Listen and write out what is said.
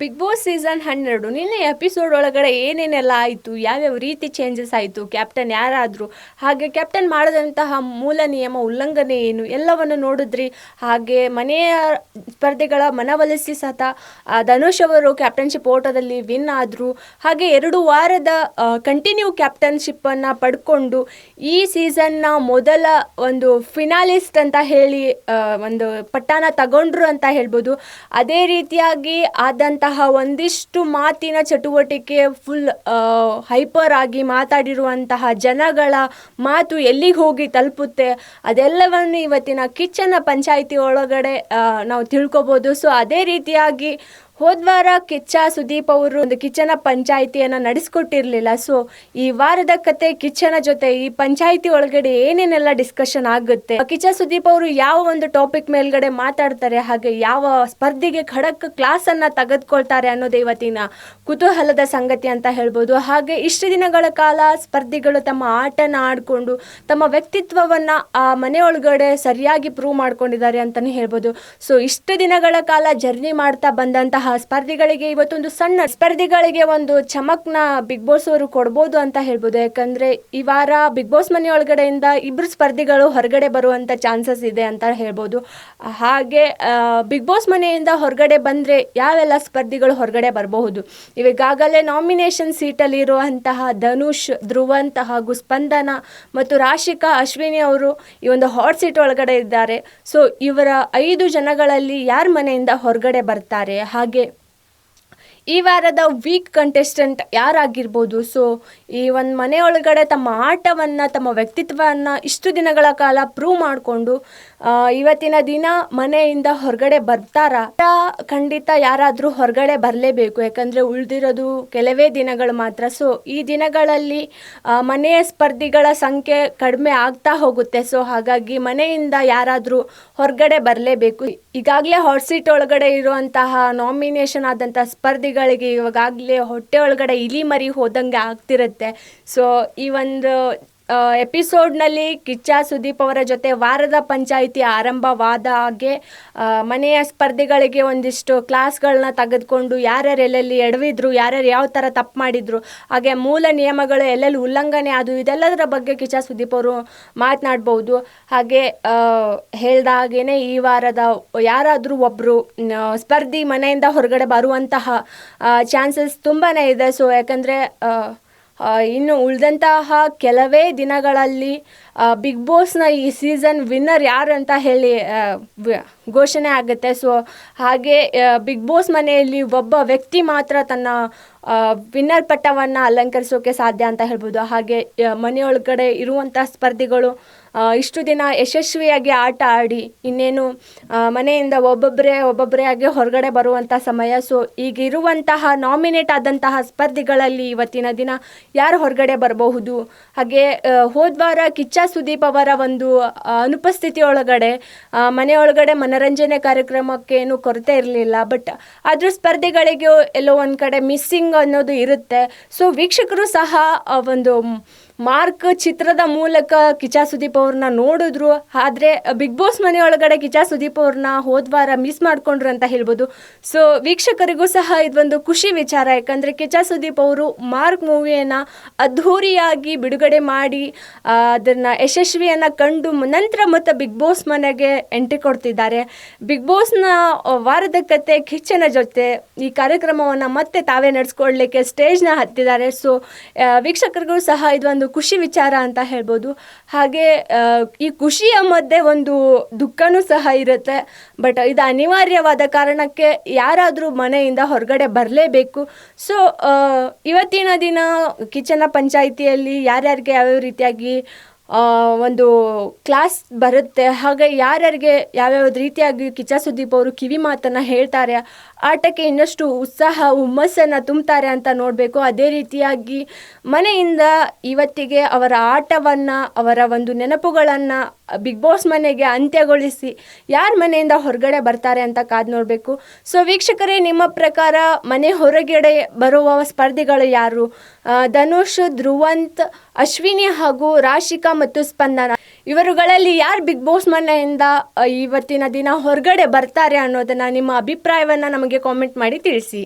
Big boss season 12 ನಿನ್ನೆ episode ಒಳಗಡೆ ಏನೇನೆಲ್ಲ ಆಯಿತು, ಯಾವ್ಯಾವ ರೀತಿ ಚೇಂಜಸ್ ಆಯಿತು, ಕ್ಯಾಪ್ಟನ್ ಯಾರಾದರು, ಹಾಗೆ ಕ್ಯಾಪ್ಟನ್ ಮಾಡದಂತಹ ಮೂಲ ನಿಯಮ ಉಲ್ಲಂಘನೆ ಏನು ಎಲ್ಲವನ್ನು ನೋಡಿದ್ರಿ. ಹಾಗೆ ಮನೆಯ ಸ್ಪರ್ಧೆಗಳ ಮನವೊಲಿಸಿ ಸತ ಧನುಷ್ ಅವರು ಕ್ಯಾಪ್ಟನ್ಶಿಪ್ ಓಟದಲ್ಲಿ ವಿನ್ ಆದರು. ಹಾಗೆ 2 ವಾರದ ಕಂಟಿನ್ಯೂ ಕ್ಯಾಪ್ಟನ್ಶಿಪ್ಪನ್ನು ಪಡ್ಕೊಂಡು ಈ ಸೀಸನ್ನ ಮೊದಲ ಒಂದು ಫಿನಾಲಿಸ್ಟ್ ಅಂತ ಹೇಳಿ ಒಂದು ಪಟ್ಟಾನ ತಗೊಂಡ್ರು ಅಂತ ಹೇಳ್ಬೋದು. ಅದೇ ರೀತಿಯಾಗಿ ಆದಂತಹ ಒಂದಿಷ್ಟು ಮಾತಿನ ಚಟುವಟಿಕೆ ಫುಲ್ ಹೈಪರ್ ಆಗಿ ಮಾತಾಡಿರುವಂತಹ ಜನಗಳ ಮಾತು ಎಲ್ಲಿಗೆ ಹೋಗಿ ತಲುಪುತ್ತೆ ಅದೆಲ್ಲವನ್ನು ಇವತ್ತಿನ ಕಿಚ್ಚನ ಪಂಚಾಯಿತಿ ಒಳಗಡೆ ನಾವು ತಿಳ್ಕೊಬೋದು. ಸೊ ಅದೇ ರೀತಿಯಾಗಿ ಹೋದ್ವಾರ ಕಿಚ್ಚ ಸುದೀಪ್ ಅವರು ಒಂದು ಕಿಚ್ಚನ ಪಂಚಾಯಿತಿಯನ್ನು ನಡೆಸ್ಕೊಟ್ಟಿರಲಿಲ್ಲ. ಸೊ ಈ ವಾರದ ಕತೆ ಕಿಚ್ಚನ ಜೊತೆ ಈ ಪಂಚಾಯಿತಿ ಒಳಗಡೆ ಏನೇನೆಲ್ಲ ಡಿಸ್ಕಷನ್ ಆಗುತ್ತೆ, ಕಿಚ್ಚ ಸುದೀಪ್ ಅವರು ಯಾವ ಒಂದು ಟಾಪಿಕ್ ಮೇಲ್ಗಡೆ ಮಾತಾಡ್ತಾರೆ, ಹಾಗೆ ಯಾವ ಸ್ಪರ್ಧೆಗೆ ಖಡಕ್ ಕ್ಲಾಸ್ ಅನ್ನ ತೆಗೆದುಕೊಳ್ತಾರೆ ಅನ್ನೋದೇ ಇವತ್ತಿನ ಕುತೂಹಲದ ಸಂಗತಿ ಅಂತ ಹೇಳ್ಬೋದು. ಹಾಗೆ ಇಷ್ಟು ದಿನಗಳ ಕಾಲ ಸ್ಪರ್ಧಿಗಳು ತಮ್ಮ ಆಟನ ಆಡ್ಕೊಂಡು ತಮ್ಮ ವ್ಯಕ್ತಿತ್ವವನ್ನ ಆ ಮನೆಯೊಳಗಡೆ ಸರಿಯಾಗಿ ಪ್ರೂವ್ ಮಾಡ್ಕೊಂಡಿದ್ದಾರೆ ಅಂತಾನೆ ಹೇಳ್ಬೋದು. ಸೊ ಇಷ್ಟು ದಿನಗಳ ಕಾಲ ಜರ್ನಿ ಮಾಡ್ತಾ ಬಂದಂತಹ ಸ್ಪರ್ಧಿಗಳಿಗೆ ಇವತ್ತೊಂದು ಸಣ್ಣ ಸ್ಪರ್ಧಿಗಳಿಗೆ ಒಂದು ಚಮಕ್ನ ಬಿಗ್ ಬಾಸ್ ಅವರು ಕೊಡ್ಬೋದು ಅಂತ ಹೇಳ್ಬೋದು. ಯಾಕಂದ್ರೆ ಈ ವಾರ ಬಿಗ್ ಬಾಸ್ ಮನೆಯೊಳಗಡೆಯಿಂದ 2 ಸ್ಪರ್ಧಿಗಳು ಹೊರಗಡೆ ಬರುವಂತ ಚಾನ್ಸಸ್ ಇದೆ ಅಂತ ಹೇಳ್ಬೋದು. ಹಾಗೆ ಬಿಗ್ ಬಾಸ್ ಮನೆಯಿಂದ ಹೊರಗಡೆ ಬಂದ್ರೆ ಯಾವೆಲ್ಲ ಸ್ಪರ್ಧಿಗಳು ಹೊರಗಡೆ ಬರಬಹುದು, ಇವಾಗಲೇ ನಾಮಿನೇಷನ್ ಸೀಟಲ್ಲಿ ಇರುವಂತಹ ಧನುಷ್, ಧ್ರುವಂತ್ ಹಾಗೂ ಸ್ಪಂದನ ಮತ್ತು ರಾಶಿಕಾ, ಅಶ್ವಿನಿ ಅವರು ಈ ಒಂದು ಹಾಟ್ ಸೀಟ್ ಒಳಗಡೆ ಇದ್ದಾರೆ. ಸೊ ಇವರ 5 ಜನಗಳಲ್ಲಿ ಯಾರ ಮನೆಯಿಂದ ಹೊರಗಡೆ ಬರ್ತಾರೆ, ಹಾಗೆ ಈ ವಾರದ ವೀಕ್ ಕಂಟೆಸ್ಟೆಂಟ್ ಯಾರಾಗಿರ್ಬೋದು. ಸೊ ಈ ಒಂದು ಮನೆಯೊಳಗಡೆ ತಮ್ಮ ಆಟವನ್ನು, ತಮ್ಮ ವ್ಯಕ್ತಿತ್ವವನ್ನು ಇಷ್ಟು ದಿನಗಳ ಕಾಲ ಪ್ರೂವ್ ಮಾಡಿಕೊಂಡು ಇವತ್ತಿನ ದಿನ ಮನೆಯಿಂದ ಹೊರಗಡೆ ಬರ್ತಾರಾ? ಖಂಡಿತ ಯಾರಾದರೂ ಹೊರಗಡೆ ಬರಲೇಬೇಕು, ಯಾಕಂದರೆ ಉಳಿದಿರೋದು ಕೆಲವೇ ದಿನಗಳು ಮಾತ್ರ. ಸೊ ಈ ದಿನಗಳಲ್ಲಿ ಮನೆಯ ಸ್ಪರ್ಧಿಗಳ ಸಂಖ್ಯೆ ಕಡಿಮೆ ಆಗ್ತಾ ಹೋಗುತ್ತೆ. ಸೊ ಹಾಗಾಗಿ ಮನೆಯಿಂದ ಯಾರಾದರೂ ಹೊರಗಡೆ ಬರಲೇಬೇಕು. ಈಗಾಗಲೇ ಹಾಟ್ ಸೀಟ್ ಒಳಗಡೆ ಇರುವಂತಹ ನಾಮಿನೇಷನ್ ಆದಂಥ ಸ್ಪರ್ಧಿಗಳಿಗೆ ಇವಾಗಲೇ ಹೊಟ್ಟೆ ಒಳಗಡೆ ಇಲಿ ಮರಿ ಹೋದಂಗೆ ಆಗ್ತಿರುತ್ತೆ. ಸೊ ಈ ಒಂದು ಎಪಿಸೋಡ್ನಲ್ಲಿ ಕಿಚ್ಚ ಸುದೀಪ್ ಅವರ ಜೊತೆ ವಾರದ ಪಂಚಾಯಿತಿ ಆರಂಭವಾದ ಹಾಗೆ ಮನೆಯ ಸ್ಪರ್ಧಿಗಳಿಗೆ ಒಂದಿಷ್ಟು ಕ್ಲಾಸ್ಗಳನ್ನ ತೆಗೆದುಕೊಂಡು ಯಾರ್ಯಾರು ಎಲ್ಲೆಲ್ಲಿ ಎಡವಿದ್ರು, ಯಾರ್ಯಾರು ಯಾವ ಥರ ತಪ್ಪು ಮಾಡಿದ್ರು, ಹಾಗೆ ಮೂಲ ನಿಯಮಗಳು ಎಲ್ಲೆಲ್ಲಿ ಉಲ್ಲಂಘನೆ ಅದು ಇದೆಲ್ಲದರ ಬಗ್ಗೆ ಕಿಚ್ಚ ಸುದೀಪ್ ಅವರು ಮಾತನಾಡ್ಬೋದು. ಹಾಗೆ ಹೇಳ್ದ ಹಾಗೇನೆ ಈ ವಾರದ ಯಾರಾದರೂ ಒಬ್ಬರು ಸ್ಪರ್ಧಿ ಮನೆಯಿಂದ ಹೊರಗಡೆ ಬರುವಂತಹ ಚಾನ್ಸಸ್ ತುಂಬಾ ಇದೆ. ಸೊ ಯಾಕಂದರೆ ಇನ್ನು ಉಳಿದಂತಹ ಕೆಲವೇ ದಿನಗಳಲ್ಲಿ ಬಿಗ್ ಬಾಸ್ನ ಈ ಸೀಸನ್ ವಿನ್ನರ್ ಯಾರು ಅಂತ ಹೇಳಿ ಘೋಷಣೆ ಆಗುತ್ತೆ. ಸೊ ಹಾಗೆ ಬಿಗ್ ಬಾಸ್ ಮನೆಯಲ್ಲಿ ಒಬ್ಬ ವ್ಯಕ್ತಿ ಮಾತ್ರ ತನ್ನ ವಿನ್ನರ್ ಪಟ್ಟವನ್ನು ಅಲಂಕರಿಸೋಕೆ ಸಾಧ್ಯ ಅಂತ ಹೇಳ್ಬೋದು. ಹಾಗೆ ಮನೆಯೊಳಗಡೆ ಇರುವಂಥ ಸ್ಪರ್ಧಿಗಳು ಇಷ್ಟು ದಿನ ಯಶಸ್ವಿಯಾಗಿ ಆಟ ಆಡಿ ಇನ್ನೇನು ಮನೆಯಿಂದ ಒಬ್ಬೊಬ್ಬರೇ ಆಗಿ ಹೊರಗಡೆ ಬರುವಂಥ ಸಮಯ. ಸೊ ಈಗ ಇರುವಂತಹ ನಾಮಿನೇಟ್ ಆದಂತಹ ಸ್ಪರ್ಧಿಗಳಲ್ಲಿ ಇವತ್ತಿನ ದಿನ ಯಾರು ಹೊರಗಡೆ ಬರಬಹುದು, ಹಾಗೆ ಹೋದ್ವಾರ ಕಿಚ್ಚ ಸುದೀಪ್ ಅವರ ಒಂದು ಅನುಪಸ್ಥಿತಿ ಒಳಗಡೆ ಮನೆಯೊಳಗಡೆ ಮನರಂಜನೆ ಕಾರ್ಯಕ್ರಮಕ್ಕೆ ಏನು ಕೊರತೆ ಇರಲಿಲ್ಲ. ಬಟ್ ಆದರೂ ಸ್ಪರ್ಧಿಗಳಿಗೆ ಎಲ್ಲೋ ಒಂದು ಕಡೆ ಮಿಸ್ಸಿಂಗ್ ಅನ್ನೋದು ಇರುತ್ತೆ. ಸೊ ವೀಕ್ಷಕರು ಸಹ ಒಂದು ಮಾರ್ಕ್ ಚಿತ್ರದ ಮೂಲಕ ಕಿಚ್ಚ ಸುದೀಪ್ ಅವ್ರನ್ನ ನೋಡಿದ್ರು. ಆದರೆ ಬಿಗ್ ಬಾಸ್ ಮನೆಯೊಳಗಡೆ ಕಿಚ್ಚ ಸುದೀಪ್ ಅವ್ರನ್ನ ಹೋದ್ವಾರ ಮಿಸ್ ಮಾಡ್ಕೊಂಡ್ರು ಅಂತ ಹೇಳ್ಬೋದು. ಸೊ ವೀಕ್ಷಕರಿಗೂ ಸಹ ಇದೊಂದು ಖುಷಿ ವಿಚಾರ, ಯಾಕಂದರೆ ಕಿಚ್ಚ ಸುದೀಪ್ ಅವರು ಮಾರ್ಕ್ ಮೂವಿಯನ್ನು ಅದ್ಧೂರಿಯಾಗಿ ಬಿಡುಗಡೆ ಮಾಡಿ ಅದನ್ನು ಯಶಸ್ವಿಯನ್ನು ಕಂಡು ನಂತರ ಮತ್ತೆ ಬಿಗ್ ಬಾಸ್ ಮನೆಗೆ ಎಂಟ್ರಿ ಕೊಡ್ತಿದ್ದಾರೆ. ಬಿಗ್ ಬಾಸ್ನ ವಾರದ ಕತೆ ಕಿಚ್ಚನ ಜೊತೆ ಈ ಕಾರ್ಯಕ್ರಮವನ್ನು ಮತ್ತೆ ತಾವೇ ನಡೆಸ್ಕೊಡ್ಲಿಕ್ಕೆ ಸ್ಟೇಜ್ನ ಹತ್ತಿದ್ದಾರೆ. ಸೊ ವೀಕ್ಷಕರಿಗೂ ಸಹ ಇದೊಂದು ಖುಷಿ ವಿಚಾರ ಅಂತ ಹೇಳ್ಬೋದು. ಹಾಗೆ ಈ ಖುಷಿಯ ಮಧ್ಯೆ ಒಂದು ದುಃಖನೂ ಸಹ ಇರುತ್ತೆ. ಬಟ್ ಇದು ಅನಿವಾರ್ಯವಾದ ಕಾರಣಕ್ಕೆ ಯಾರಾದರೂ ಮನೆಯಿಂದ ಹೊರಗಡೆ ಬರಲೇಬೇಕು. ಸೊ ಇವತ್ತಿನ ದಿನ ಕಿಚ್ಚನ ಪಂಚಾಯಿತಿಯಲ್ಲಿ ಯಾರ್ಯಾರಿಗೆ ಯಾವ್ಯಾವ ರೀತಿಯಾಗಿ ಒಂದು ಕ್ಲಾಸ್ ಬರುತ್ತೆ, ಹಾಗೆ ಯಾರ್ಯಾರಿಗೆ ಯಾವ್ಯಾವ ರೀತಿಯಾಗಿ ಕಿಚ್ಚ ಸುದೀಪ್ ಅವರು ಕಿವಿ ಮಾತನ್ನು ಹೇಳ್ತಾರೆ, ಆಟಕ್ಕೆ ಇನ್ನಷ್ಟು ಉತ್ಸಾಹ ಹುಮ್ಮಸ್ಸನ್ನು ತುಂಬ್ತಾರೆ ಅಂತ ನೋಡಬೇಕು. ಅದೇ ರೀತಿಯಾಗಿ ಮನೆಯಿಂದ ಇವತ್ತಿಗೆ ಅವರ ಆಟವನ್ನು, ಅವರ ಒಂದು ನೆನಪುಗಳನ್ನು ಬಿಗ್ ಬಾಸ್ ಮನೆಗೆ ಅಂತ್ಯಗೊಳಿಸಿ ಯಾರ ಮನೆಯಿಂದ ಹೊರಗಡೆ ಬರ್ತಾರೆ ಅಂತ ಕಾದು ನೋಡಬೇಕು. ಸೊ ವೀಕ್ಷಕರೇ, ನಿಮ್ಮ ಪ್ರಕಾರ ಮನೆ ಹೊರಗಡೆ ಬರುವ ಸ್ಪರ್ಧಿಗಳು ಯಾರು? ಧನುಷ್, ಧ್ರುವಂತ್, ಅಶ್ವಿನಿ ಹಾಗೂ ರಾಶಿಕಾ ಮತ್ತು ಸ್ಪಂದನ, ಇವರುಗಳಲ್ಲಿ ಯಾರು ಬಿಗ್ ಬಾಸ್ ಮನೆಯಿಂದ ಇವತ್ತಿನ ದಿನ ಹೊರಗಡೆ ಬರ್ತಾರೆ ಅನ್ನೋದನ್ನು ನಿಮ್ಮ ಅಭಿಪ್ರಾಯವನ್ನು ನಮಗೆ ಕಾಮೆಂಟ್ ಮಾಡಿ ತಿಳಿಸಿ.